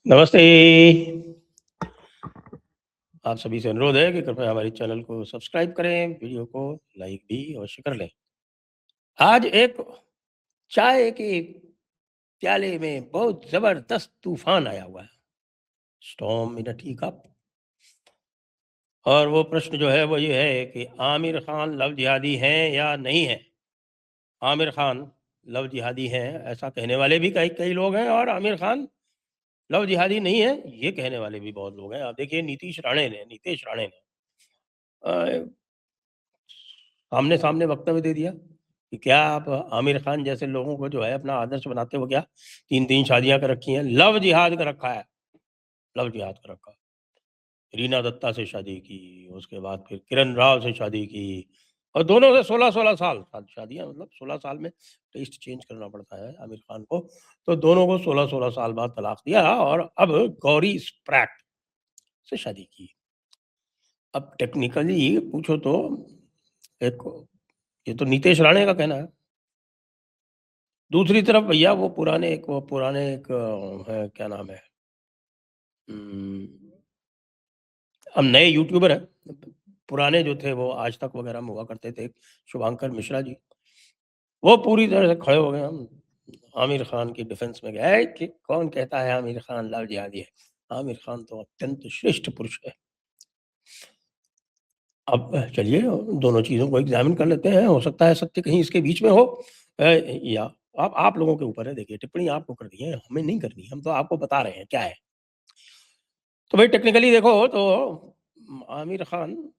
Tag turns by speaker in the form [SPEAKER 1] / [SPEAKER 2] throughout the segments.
[SPEAKER 1] नमस्ते। आप सभी से अनुरोध है कि कृपया हमारे चैनल को सब्सक्राइब करें, वीडियो को लाइक भी अवश्य कर लें। आज एक चाय के प्याले में बहुत ज़बरदस्त तूफ़ान आया हुआ है, स्टॉर्म इन अ टी कप। और वो प्रश्न जो है वो ये है कि आमिर खान लव जिहादी हैं या नहीं हैं? आमिर खान लव जिहादी हैं, ऐसा कहने वाले भी कई लोग हैं, और आमिर खान लव जिहादी नहीं है, ये कहने वाले भी बहुत लोग हैं। आप देखिए नीतीश राणे ने अ, आमने-सामने वक्तव्य दे दिया कि क्या आप आमिर खान जैसे लोगों को जो है अपना आदर्श बनाते हो क्या? 3-3 शादियाँ कर रखी हैं, लव जिहाद कर रखा है, लव जिहाद कर रखा है। रीना दत्ता से शादी की, उसके बाद फिर किरण राव से शादी की, और दोनों से 16-16 साल शादियाँ, मतलब 16 साल में टेस्ट चेंज करना पड़ता है आमिर खान को। तो दोनों को 16-16 साल बाद तलाक दिया, और अब गौरी स्प्रैट से शादी की। अब टेक्निकली पूछो तो एक ये तो नीतीश राणे का कहना है। दूसरी तरफ भैया वो पुराने एक है, क्या नाम है? उम, अब नए यूट्यूबर हैं। पुराने जो थे वो आज तक वगैरह में हुआ करते थे, शुभंकर मिश्रा जी। वो पूरी तरह से खड़े हो गए, हम आमिर खान की डिफेंस में गए कि कौन कहता है आमिर खान लव जिहादी है? आमिर खान तो अत्यंत श्रेष्ठ पुरुष है। अब चलिए दोनों चीज़ों को एग्ज़ामिन कर लेते हैं, हो सकता है सत्य कहीं इसके बीच में हो, या आप लोगों के ऊपर है। देखिए टिप्पणी आपको करनी है, हमें नहीं करनी, हम तो आपको बता रहे हैं क्या है। तो भाई टेक्निकली देखो तो आमिर खान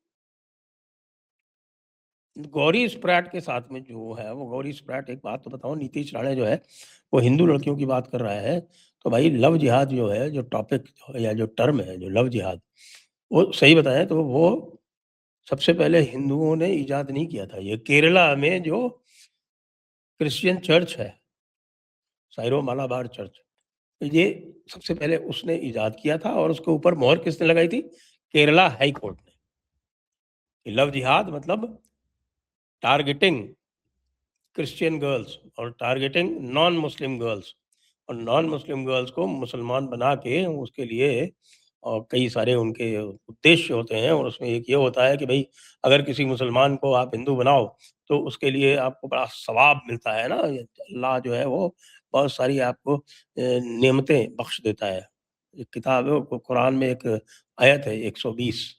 [SPEAKER 1] गौरी स्प्रैट के साथ में जो है, वो गौरी स्प्रैट, एक बात तो बताओ, नीतीश राणे जो है वो हिंदू लड़कियों की बात कर रहा है, तो भाई लव जिहाद जो है, जो टॉपिक या जो टर्म है, जो लव जिहाद, वो सही बताएं तो वो सबसे पहले हिंदुओं ने इजाद नहीं किया था। ये केरला में जो क्रिश्चियन चर्च है, साइरो मालाबार चर्च, ये सबसे पहले उसने इजाद किया था, और उसके ऊपर मोहर किसने लगाई थी? केरला हाई कोर्ट ने। लव जिहाद मतलब टारगेटिंग क्रिश्चियन गर्ल्स और टारगेटिंग नॉन मुस्लिम गर्ल्स, और नॉन मुस्लिम गर्ल्स को मुसलमान बना के उसके लिए और कई सारे उनके उद्देश्य होते हैं, और उसमें एक ये होता है कि भाई अगर किसी मुसलमान को आप हिंदू बनाओ तो उसके लिए आपको बड़ा सवाब मिलता है ना। अल्लाह जो है वो बहुत सारी आपको नेमतें बख्श देता है। एक किताब है, कुरान में एक आयत है 120,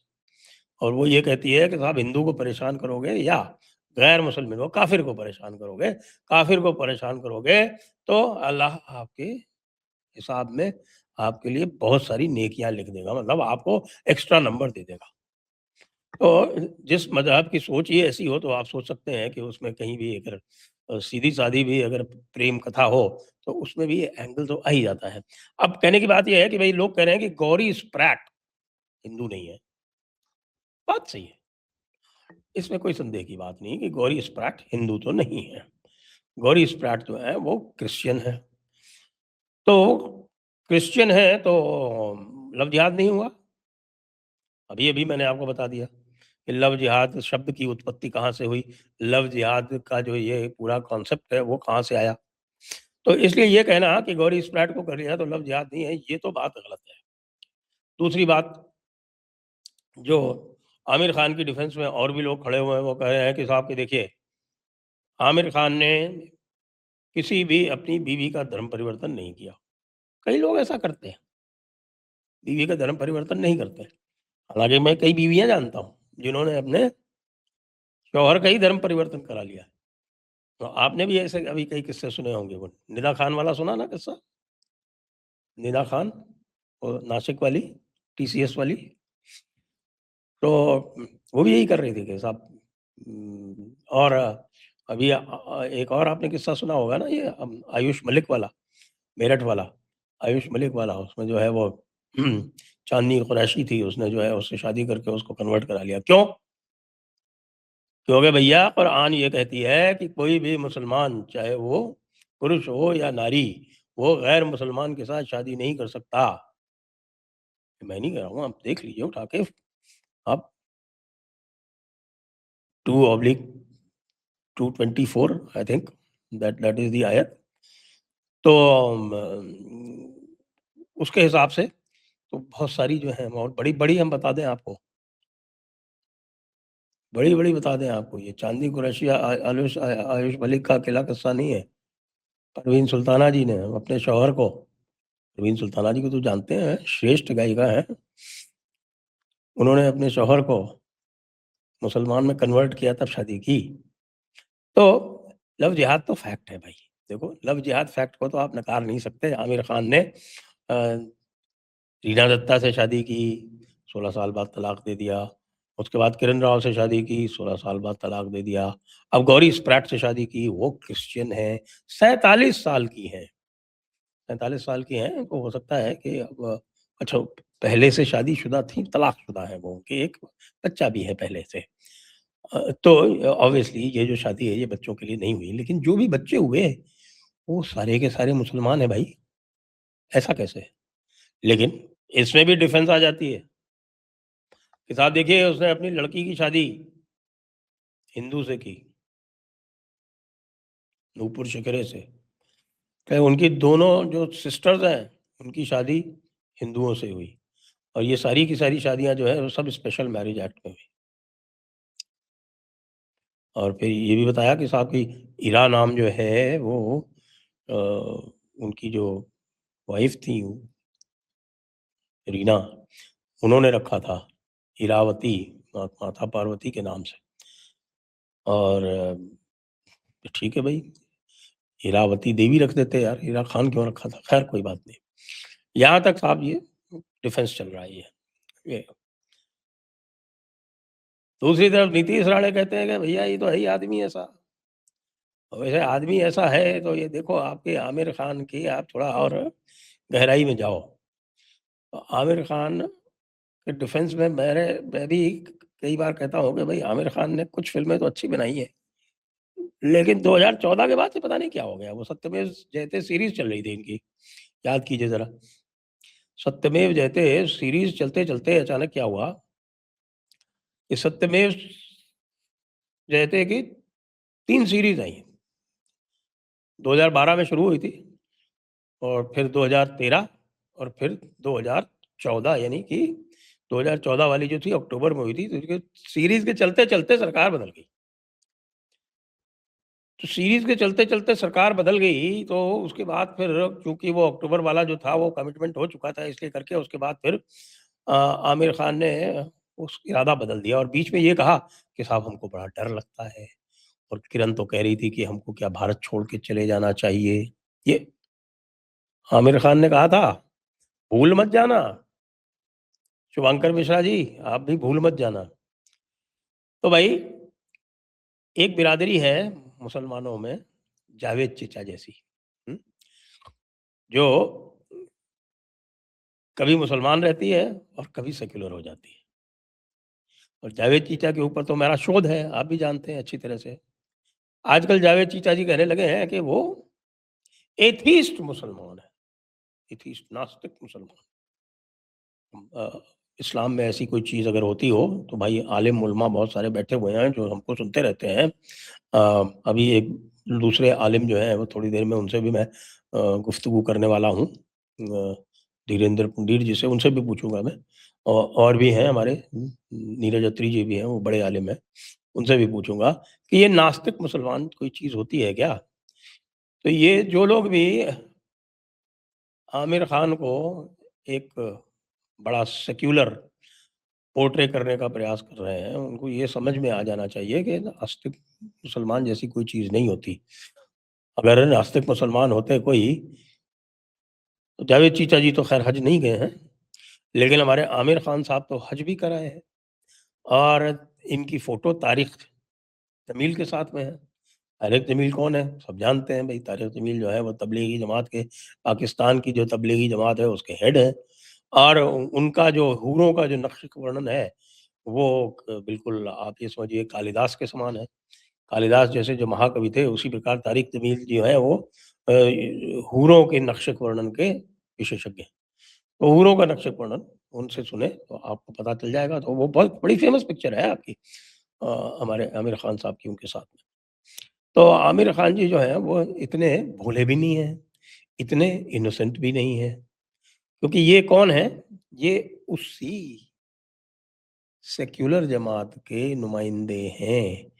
[SPEAKER 1] और वो ये कहती है कि साहब हिंदू को परेशान करोगे या गैर मुसलमान को, काफिर को परेशान करोगे, काफिर को परेशान करोगे, तो अल्लाह आपके हिसाब में आपके लिए बहुत सारी नेकियां लिख देगा, मतलब आपको एक्स्ट्रा नंबर दे देगा। तो जिस मजहब की सोच ही ऐसी हो, तो आप सोच सकते हैं कि उसमें कहीं भी अगर सीधी सादी भी अगर प्रेम कथा हो, तो उसमें भी ये एंगल तो आ ही जाता है। अब कहने की बात यह है कि भाई लोग कह रहे हैं कि गौरी स्प्रैट हिंदू नहीं है। बात सही है, इसमें कोई संदेह की बात नहीं कि गौरी स्प्रैट हिंदू तो नहीं है। गौरी स्प्रैट जो है वो क्रिश्चियन है। तो क्रिश्चियन है तो लव जिहाद नहीं हुआ। अभी-अभी मैंने आपको बता दिया कि लव जिहाद शब्द की उत्पत्ति कहाँ से हुई, लव जिहाद का जो ये पूरा कॉन्सेप्ट है वो कहाँ से आया। तो इसलिए ये कहना कि गौरी स्प्रैट को कर लिया तो लव जिहाद नहीं है, ये तो बात गलत है। दूसरी बात, जो आमिर खान की डिफेंस में और भी लोग खड़े हुए हैं, वो कह रहे हैं कि साहब कि देखिए, आमिर खान ने किसी भी अपनी बीवी का धर्म परिवर्तन नहीं किया। कई लोग ऐसा करते हैं, बीवी का धर्म परिवर्तन नहीं करते। हालाँकि मैं कई बीवियाँ जानता हूँ, जिन्होंने अपने शौहर का ही धर्म परिवर्तन करा लिया है। तो आपने भी ऐसे अभी कई किस्से सुने होंगे, वो निदा खान वाला सुना ना किस्सा? निदा खान, वो नासिक वाली, टीसीएस वाली। तो वो भी यही कर रही थी कि साहब और अभी एक और आपने किस्सा सुना होगा ना, ये आयुष मलिक वाला, मेरठ वाला, आयुष मलिक वाला, उसमें जो है वो चांदनी कुरैशी थी, उसने जो है उससे शादी करके उसको कन्वर्ट करा लिया। क्यों? क्योंकि भैया कुरान ये कहती है कि कोई भी मुसलमान, चाहे वो पुरुष हो या नारी, वो गैर मुसलमान के साथ शादी नहीं कर सकता। मैं नहीं कह रहा हूँ, आप देख लीजिए उठा के, आप 2/224 I think that is the आयत। तो उसके हिसाब से तो बहुत सारी जो हैं और बड़ी-बड़ी हम बता दें आपको, बड़ी-बड़ी बता दें आपको, ये चांदनी कुरैशी आयुष मलिक का अकेला किस्सा नहीं है। परवीन सुल्ताना जी ने अपने शौहर को, परवीन सुल्ताना जी को तो जानते हैं, श्रेष्ठ गायिका हैं। उन्होंने अपने शौहर को मुसलमान में कन्वर्ट किया तब शादी की। तो लव जिहाद तो फैक्ट है भाई। देखो लव जिहाद फैक्ट को तो आप नकार नहीं सकते। आमिर खान ने रीना दत्ता से शादी की, 16 साल बाद तलाक दे दिया। उसके बाद किरण राव से शादी की, 16 साल बाद तलाक दे दिया। अब गौरी स्प्रैट से शादी की, वो क्रिश्चियन है, 47 साल की हैं। 47 साल की हैं, तो हो सकता है कि अब अच्छा पहले से शादीशुदा थीं, तलाकशुदा हैं वो, उनके एक बच्चा भी है पहले से। तो ऑब्वियसली ये जो शादी है ये बच्चों के लिए नहीं हुई, लेकिन जो भी बच्चे हुए, वो सारे के सारे मुसलमान हैं भाई, ऐसा कैसे? लेकिन इसमें भी डिफेंस आ जाती है कि साहब देखिए उसने अपनी लड़की की शादी हिंदू से की, नूपुर शिकरे से। कहे उनकी दोनों जो सिस्टर्स हैं, उनकी शादी हिंदुओं से हुई और ये सारी की सारी शादियाँ जो है वो सब स्पेशल मैरिज एक्ट में हुई। और फिर ये भी बताया कि साहब की इरा नाम जो है वो अ, उनकी जो वाइफ़ थी रीना, उन्होंने रखा था इरावती, माता पार्वती के नाम से। और ठीक है भई, इरावती देवी रख देते यार, हीरा खान क्यों रखा था? खैर कोई बात नहीं। यहाँ तक साहब ये डिफेंस चल रहा है ये। दूसरी तरफ नीतीश राणे कहते हैं कि भैया ये तो है ही आदमी ऐसा। और वैसे आदमी ऐसा है तो ये देखो आपके आमिर खान की आप थोड़ा और गहराई में जाओ। आमिर खान के डिफेंस में मैं भी कई बार कहता हूँ कि भई आमिर खान ने कुछ फ़िल्में तो अच्छी बनाई हैं। लेकिन 2014 के बाद से पता नहीं क्या हो गया, वो सत्यमेव जयते सीरीज़ चल रही थी इनकी, याद कीजिए ज़रा। सत्यमेव जयते सीरीज़ चलते-चलते अचानक क्या हुआ कि सत्यमेव जयते की 3 सीरीज़ आई। 2012 में शुरू हुई थी और फिर 2013 और फिर 2014 यानी कि 2014 वाली जो थी अक्टूबर में हुई थी, तो उसके सीरीज़ के चलते-चलते सरकार बदल गई। तो सीरीज़ के चलते-चलते सरकार बदल गई, तो उसके बाद फिर चूँकि वो अक्टूबर वाला जो था वो कमिटमेंट हो चुका था इसलिए करके उसके बाद फिर आमिर खान ने उस इरादा बदल दिया और बीच में ये कहा कि साहब हमको बड़ा डर लगता है और किरण तो कह रही थी कि हमको क्या भारत छोड़ के चले जाना चाहिए। ये आमिर खान ने कहा था, भूल मत जाना, शुभंकर मिश्रा जी, आप भी भूल मत जाना। तो भाई एक बिरादरी है मुसलमानों में, जावेद चचा जैसी, हुँ, जो कभी मुसलमान रहती है और कभी सेक्युलर हो जाती है। और जावेद चीचा के ऊपर तो मेरा शोध है, आप भी जानते हैं अच्छी तरह से। आजकल जावेद चीचा जी कहने लगे हैं कि वो एथीस्ट मुसलमान है, एथीस्ट नास्तिक मुसलमान। अ, इस्लाम में ऐसी कोई चीज़ अगर होती हो, तो भाई आलिम उलमा बहुत सारे बैठे हुए हैं जो हमको सुनते रहते हैं। अभी एक दूसरे आलिम जो हैं वो थोड़ी देर में उनसे भी मैं गुफ्तगू करने वाला हूँ। धीरेंद्र पुंडीर जी से उनसे भी पूछूँगा मैं। और भी हैं हमारे नीरज अत्री जी भी हैं, वो बड़े आलिम हैं, उनसे भी पूछूँगा कि ये नास्तिक मुसलमान कोई चीज़ होती है क्या? तो ये जो लोग भी आमिर खान को एक बड़ा सेक्युलर पोर्ट्रे करने का प्रयास कर रहे हैं, उनको ये समझ में आ जाना चाहिए कि नास्तिक मुसलमान जैसी कोई चीज़ नहीं होती। अगर नास्तिक मुसलमान होते कोई, तो जावेद चीचा जी तो ख़ैर हज नहीं गए हैं, लेकिन हमारे आमिर खान साहब तो हज भी कराए हैं और इनकी फ़ोटो तारिक जमील के साथ में है। तारिक जमील कौन है? सब जानते हैं भई, तारिक जमील जो है वो तबलीगी जमात के पाकिस्तान की जो तबलीगी जमात है उसके हेड हैं और उनका जो हूरों का जो नक्श वर्णन है, वो बिल्कुल आप ये समझिए कालिदास के समान है। कालिदास जैसे जो महाकवि थे, उसी प्रकार तारिक जमील जो है वो हूरों के नक्श वर्णन के विशेषज्ञ हैं। तो हूरों का नक्श वर्णन उनसे सुने तो आपको पता चल जाएगा, तो वो बहुत बड़ी फ़ेमस पिक्चर है आपकी हमारे आमिर खान साहब की उनके साथ में। तो आमिर खान जी जो हैं वो इतने भोले भी नहीं हैं, इतने इनोसेंट भी नहीं हैं। क्योंकि ये कौन है? ये उसी सेक्युलर जमात के नुमाइंदे हैं,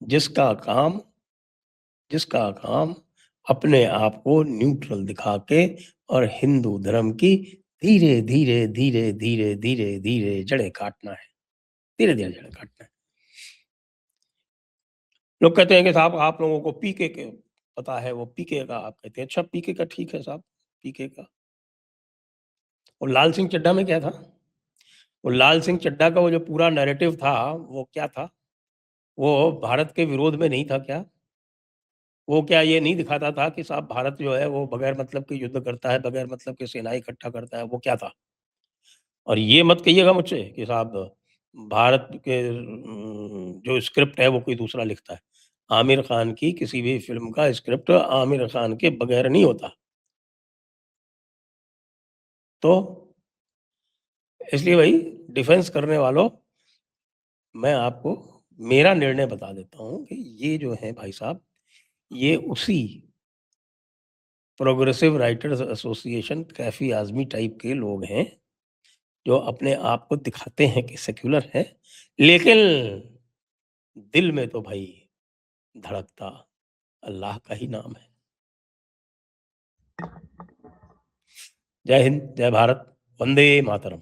[SPEAKER 1] जिसका काम जिसका काम अपने आप को न्यूट्रल दिखा के और हिंदू धर्म की धीरे, धीरे, धीरे, धीरे, धीरे, धीरे जड़ें काटना है। धीरे-धीरे जड़ें काटना है। लोग कहते हैं कि साहब आप लोगों को पीके के पता है, वो पीके का आप कहते हैं। अच्छा पीके का ठीक है साहब, पीके का। और लाल सिंह चड्ढा में क्या था? वो लाल सिंह चड्ढा का वो जो पूरा नैरेटिव था, वो क्या था? वो भारत के विरोध में नहीं था क्या? वो क्या ये नहीं दिखाता था कि साहब भारत जो है वो बगैर मतलब के युद्ध करता है, बगैर मतलब के सेनाएँ इकट्ठा करता है, वो क्या था? और ये मत कहिएगा मुझसे कि साहब भारत के जो स्क्रिप्ट है वो कोई दूसरा लिखता है। आमिर खान की किसी भी फ़िल्म का स्क्रिप्ट आमिर खान के बगैर नहीं होता। तो इसलिए भाई डिफेंस करने वालों, मैं आपको मेरा निर्णय बता देता हूँ कि ये जो है भाई साहब, ये उसी progressive writers association Kaifi Azmi type के लोग हैं, जो अपने आप को दिखाते हैं कि सेक्युलर हैं, लेकिन दिल में तो भाई धड़कता अल्लाह का ही नाम है। जय हिंद, जय भारत, वंदे मातरम।